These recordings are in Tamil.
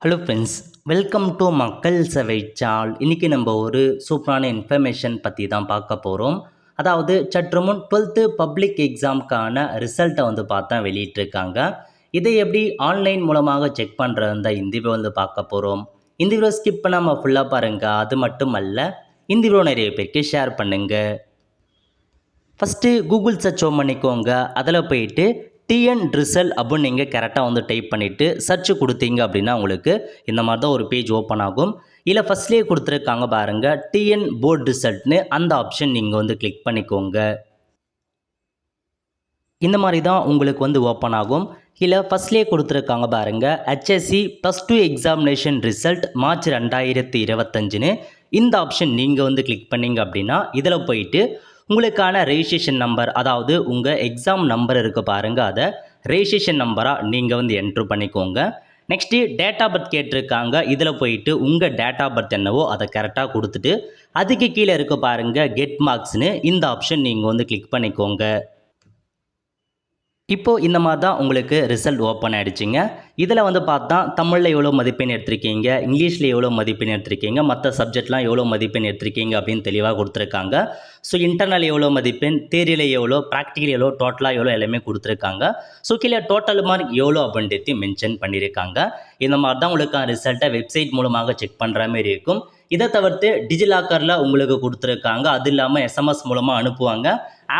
ஹலோ ஃப்ரெண்ட்ஸ், வெல்கம் டு மக்கள் சேவை சால். இன்றைக்கி நம்ம ஒரு சூப்பரான இன்ஃபர்மேஷன் பற்றி தான் பார்க்க போகிறோம். அதாவது சற்று முன் 12th பப்ளிக் எக்ஸாமுக்கான ரிசல்ட்டை பார்த்தா வெளியிட்டிருக்காங்க. இதை எப்படி ஆன்லைன் மூலமாக செக் பண்ணுறது தான் இந்த வீடியோ பார்க்க போகிறோம். இந்த வீடியோ ஸ்கிப் பண்ணாமல் ஃபுல்லாக பாருங்கள். அது மட்டும் அல்ல, இந்த வீடியோ நிறைய பேருக்கு ஷேர் பண்ணுங்கள். ஃபஸ்ட்டு கூகுள் சர்ச் பண்ணிக்கோங்க. அதில் போயிட்டு டிஎன் ரிசல்ட் அப்படின்னு நீங்கள் கரெக்டாக டைப் பண்ணிவிட்டு சர்ச் கொடுத்தீங்க அப்படின்னா உங்களுக்கு இந்த மாதிரி தான் ஒரு பேஜ் ஓப்பன் ஆகும். இல்லை ஃபஸ்ட்லேயே கொடுத்துருக்காங்க பாருங்கள், டிஎன் போர்டு ரிசல்ட்னு அந்த ஆப்ஷன் நீங்கள் கிளிக் பண்ணிக்கோங்க. இந்த மாதிரி தான் உங்களுக்கு ஓப்பன் ஆகும். இல்லை ஃபஸ்ட்லேயே கொடுத்துருக்காங்க பாருங்கள், HSC +2 எக்ஸாமினேஷன் ரிசல்ட் மார்ச் 2025ன்னு இந்த ஆப்ஷன் நீங்கள் கிளிக் பண்ணிங்க அப்படின்னா இதில் போயிட்டு உங்களுக்கான ரெஜிஸ்ட்ரேஷன் நம்பர், அதாவது உங்கள் எக்ஸாம் நம்பர் இருக்குது பாருங்கள், அதை ரெஜிஸ்ட்ரேஷன் நம்பராக நீங்கள் என்ட்ரு பண்ணிக்கோங்க. நெக்ஸ்ட்டு டேட் ஆஃப் பர்த் கேட்டிருக்காங்க. இதில் போயிட்டு உங்கள் டேட் ஆஃப் பர்த் என்னவோ அதை கரெக்டாக கொடுத்துட்டு அதுக்கு கீழே இருக்க பாருங்கள் கெட் மார்க்ஸ்னு இந்த ஆப்ஷன் நீங்கள் கிளிக் பண்ணிக்கோங்க. இப்போது இந்த மாதிரி தான் உங்களுக்கு ரிசல்ட் ஓப்பன் ஆகிடுச்சிங்க. இதில் பார்த்தா தமிழில் எவ்வளோ மதிப்பெண் எடுத்திருக்கீங்க, இங்கிலீஷில் எவ்வளோ மதிப்பெண் எடுத்திருக்கீங்க, மற்ற சப்ஜெக்ட்லாம் எவ்வளோ மதிப்பெண் எடுத்திருக்கீங்க அப்படின்னு தெளிவாக கொடுத்துருக்காங்க. ஸோ இன்டர்னல் எவ்வளோ மதிப்பெண், தியரியில் எவ்வளோ, ப்ராக்டிக்கல் எவ்வளோ, டோட்டலாக எவ்வளோ எல்லாமே கொடுத்துருக்காங்க. ஸோ கீழே டோட்டல் மார்க் எவ்வளோ அப்படின்றது மென்ஷன் பண்ணியிருக்காங்க. இந்த மாதிரி தான் உங்களுக்கான ரிசல்ட்டை வெப்சைட் மூலமாக செக் பண்ணுற மாதிரி இருக்கும். இதை தவிர்த்து டிஜிலாக்கரில் உங்களுக்கு கொடுத்துருக்காங்க. அது இல்லாமல் எஸ்எம்எஸ் மூலமாக அனுப்புவாங்க.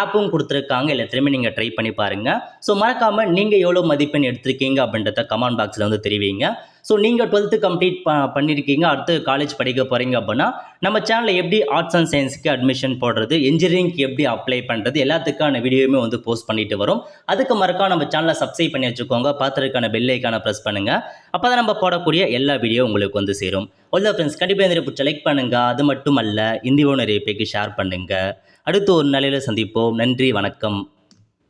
ஆப்பும் கொடுத்துருக்காங்க. எல்லாத்தையுமே நீங்கள் ட்ரை பண்ணி பாருங்கள். ஸோ மறக்காமல் நீங்கள் எவ்வளோ மதிப்பெண் எடுத்திருக்கீங்க அப்படின்றத கமெண்ட் பாக்ஸில் தெரிவிங்க. ஸோ நீங்கள் 12th கம்ப்ளீட் பண்ணியிருக்கீங்க, அடுத்து காலேஜ் படிக்க போகிறீங்க அப்படின்னா நம்ம சேனலில் எப்படி ஆர்ட்ஸ் அண்ட் சயின்ஸுக்கு அட்மிஷன் போடுறது, இன்ஜினியரிங்க்கு எப்படி அப்ளை பண்ணுறது, எல்லாத்துக்கான வீடியோவுமே போஸ்ட் பண்ணிட்டு வரும். அதுக்கு மறக்காம நம்ம சேனலை சப்ஸ்கிரைப் பண்ணி வச்சுக்கோங்க. பார்த்துருக்கான பெல் ஐக்கானை ப்ரெஸ் பண்ணுங்கள். அப்போ தான் நம்ம போடக்கூடிய எல்லா வீடியோ உங்களுக்கு சேரும். ஒல்ல ஃப்ரெண்ட்ஸ், கண்டிப்பாக இந்த பிடிச்ச லைக் பண்ணுங்கள். அது மட்டும் அல்ல, இந்த வீடியோ நிறைய பேருக்கு ஷேர் பண்ணுங்கள். அடுத்து ஒரு நிலையில் சந்திப்போம். நன்றி, வணக்கம்.